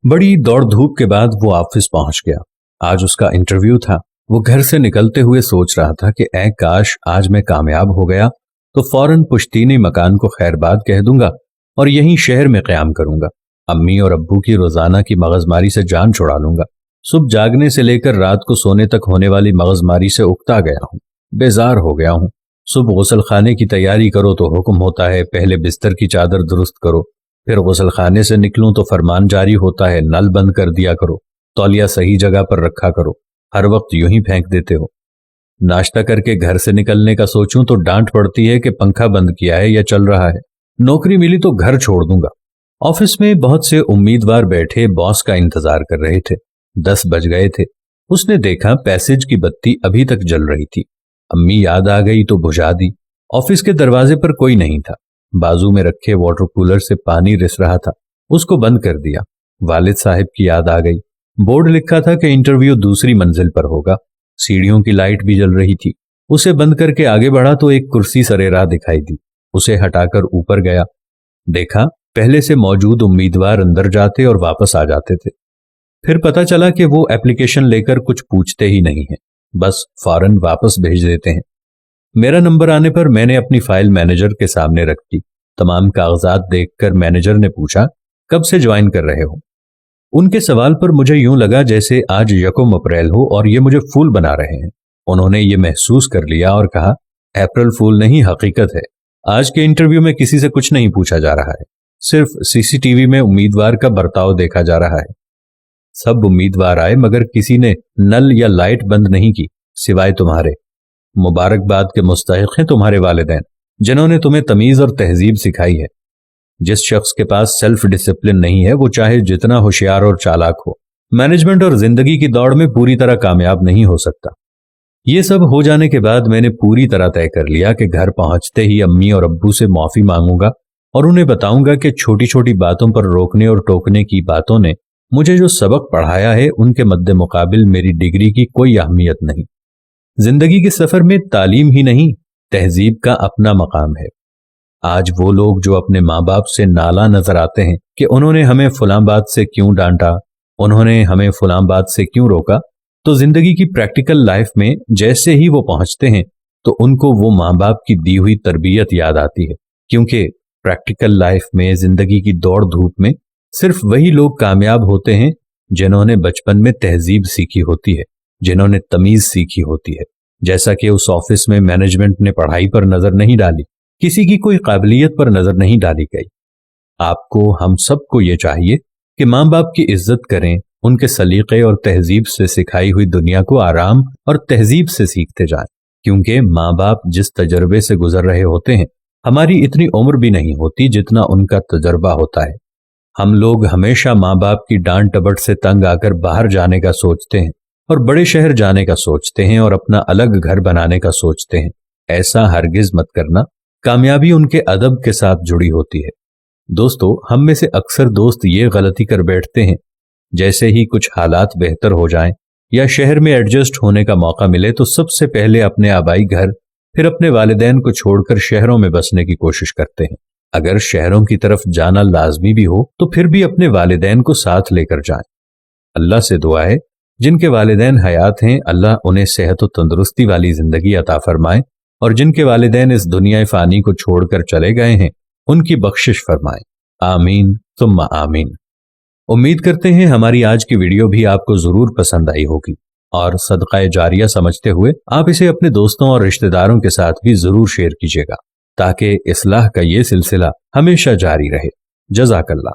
बड़ी दौड़ धूप के बाद वो ऑफिस पहुंच गया। आज उसका इंटरव्यू था। वो घर से निकलते हुए सोच रहा था कि ऐ काश आज मैं कामयाब हो गया तो फौरन पुश्तीनी मकान को खैरबाद कह दूंगा और यहीं शहर में क़याम करूंगा। अम्मी और अब्बू की रोजाना की मगजमारी से जान छुड़ा लूंगा। सुबह जागने से लेकर रात को सोने तक होने वाली मगजमारी से उकता गया हूं, बेजार हो गया हूं। सुबह गुसल खाने की तैयारी करो तो हुक्म होता है पहले बिस्तर की चादर दुरुस्त करो, फिर गुसल खाने से निकलूं तो फरमान जारी होता है नल बंद कर दिया करो, तौलिया सही जगह पर रखा करो, हर वक्त यूं ही फेंक देते हो। नाश्ता करके घर से निकलने का सोचूं तो डांट पड़ती है कि पंखा बंद किया है या चल रहा है। नौकरी मिली तो घर छोड़ दूंगा। ऑफिस में बहुत से उम्मीदवार बैठे बॉस का इंतजार कर रहे थे। 10 बज गए थे। उसने देखा पैसेज की बत्ती अभी तक जल रही थी। अम्मी याद आ गई तो बुझा दी। ऑफिस के दरवाजे पर कोई नहीं था। बाजू में रखे वाटर कूलर से पानी रिस रहा था, उसको बंद कर दिया। वालिद साहब की याद आ गई। बोर्ड लिखा था कि इंटरव्यू दूसरी मंजिल पर होगा। सीढ़ियों की लाइट भी जल रही थी। उसे बंद करके आगे बढ़ा तो एक कुर्सी सरे राह दिखाई दी। उसे हटाकर ऊपर गया। देखा पहले से मौजूद उम्मीदवार अंदर जाते और वापस आ जाते थे। फिर पता चला कि वो एप्लीकेशन लेकर कुछ पूछते ही नहीं है, बस फौरन वापस भेज देते हैं। मेरा नंबर आने पर मैंने अपनी फाइल मैनेजर के सामने रख दी। तमाम कागजात देखकर मैनेजर ने पूछा कब से ज्वाइन कर रहे हो। उनके सवाल पर मुझे यूं लगा जैसे आज 1 अप्रैल हो और ये मुझे फूल बना रहे हैं। उन्होंने ये महसूस कर लिया और कहा अप्रैल फूल नहीं, हकीकत है। आज के इंटरव्यू में किसी से कुछ नहीं पूछा जा रहा है, सिर्फ सीसीटीवी में उम्मीदवार का बर्ताव देखा जा रहा है। सब उम्मीदवार आए मगर किसी ने नल या लाइट बंद नहीं की सिवाय तुम्हारे। मुबारकबाद के मुस्तहिक हैं तुम्हारे वालिदैन जिन्होंने तुम्हें तमीज और तहजीब सिखाई है। जिस शख्स के पास सेल्फ डिसिप्लिन नहीं है वो चाहे जितना होशियार और चालाक हो, मैनेजमेंट और जिंदगी की दौड़ में पूरी तरह कामयाब नहीं हो सकता। ये सब हो जाने के बाद मैंने पूरी तरह तय कर लिया कि घर पहुंचते ही अम्मी और अब्बू से माफी मांगूंगा और उन्हें बताऊंगा कि छोटी छोटी बातों पर रोकने और टोकने की बातों ने मुझे जो सबक पढ़ाया है उनके मद्दे मुकाबिल मेरी डिग्री की कोई अहमियत नहीं। जिंदगी के सफर में तालीम ही नहीं, तहजीब का अपना मकाम है। आज वो लोग जो अपने माँ बाप से नाला नजर आते हैं कि उन्होंने हमें फलां बात से क्यों डांटा, उन्होंने हमें फलां बात से क्यों रोका, तो जिंदगी की प्रैक्टिकल लाइफ में जैसे ही वो पहुंचते हैं तो उनको वो माँ बाप की दी हुई तरबियत याद आती है। क्योंकि प्रैक्टिकल लाइफ में, जिंदगी की दौड़ धूप में सिर्फ वही लोग कामयाब होते हैं जिन्होंने बचपन में तहजीब सीखी होती है, जिन्होंने तमीज सीखी होती है। जैसा कि उस ऑफिस में मैनेजमेंट ने पढ़ाई पर नजर नहीं डाली, किसी की कोई काबिलियत पर नजर नहीं डाली गई। आपको, हम सबको ये चाहिए कि माँ बाप की इज्जत करें, उनके सलीके और तहजीब से सिखाई हुई दुनिया को आराम और तहजीब से सीखते जाएं। क्योंकि माँ बाप जिस तजर्बे से गुजर रहे होते हैं, हमारी इतनी उम्र भी नहीं होती जितना उनका तजर्बा होता है। हम लोग हमेशा माँ बाप की डांट टपट से तंग आकर बाहर जाने का सोचते हैं और बड़े शहर जाने का सोचते हैं और अपना अलग घर बनाने का सोचते हैं। ऐसा हरगिज मत करना। कामयाबी उनके अदब के साथ जुड़ी होती है। दोस्तों, हम में से अक्सर दोस्त ये गलती कर बैठते हैं, जैसे ही कुछ हालात बेहतर हो जाएं या शहर में एडजस्ट होने का मौका मिले तो सबसे पहले अपने आबाई घर, फिर अपने वालिदैन को छोड़कर शहरों में बसने की कोशिश करते हैं। अगर शहरों की तरफ जाना लाजमी भी हो तो फिर भी अपने वालिदैन को साथ लेकर जाएं। अल्लाह से दुआ है जिनके वालिदैन हयात हैं, अल्लाह उन्हें सेहत और तंदुरुस्ती वाली जिंदगी अता फरमाए, और जिनके वालिदैन इस दुनिया फानी को छोड़कर चले गए हैं उनकी बख्शिश फरमाए। आमीन सुम्मा आमीन। उम्मीद करते हैं हमारी आज की वीडियो भी आपको जरूर पसंद आई होगी और सदका जारिया समझते हुए आप इसे अपने दोस्तों और रिश्तेदारों के साथ भी जरूर शेयर कीजिएगा ताकि इस्लाह का ये सिलसिला हमेशा जारी रहे। जज़ाकल्लाह।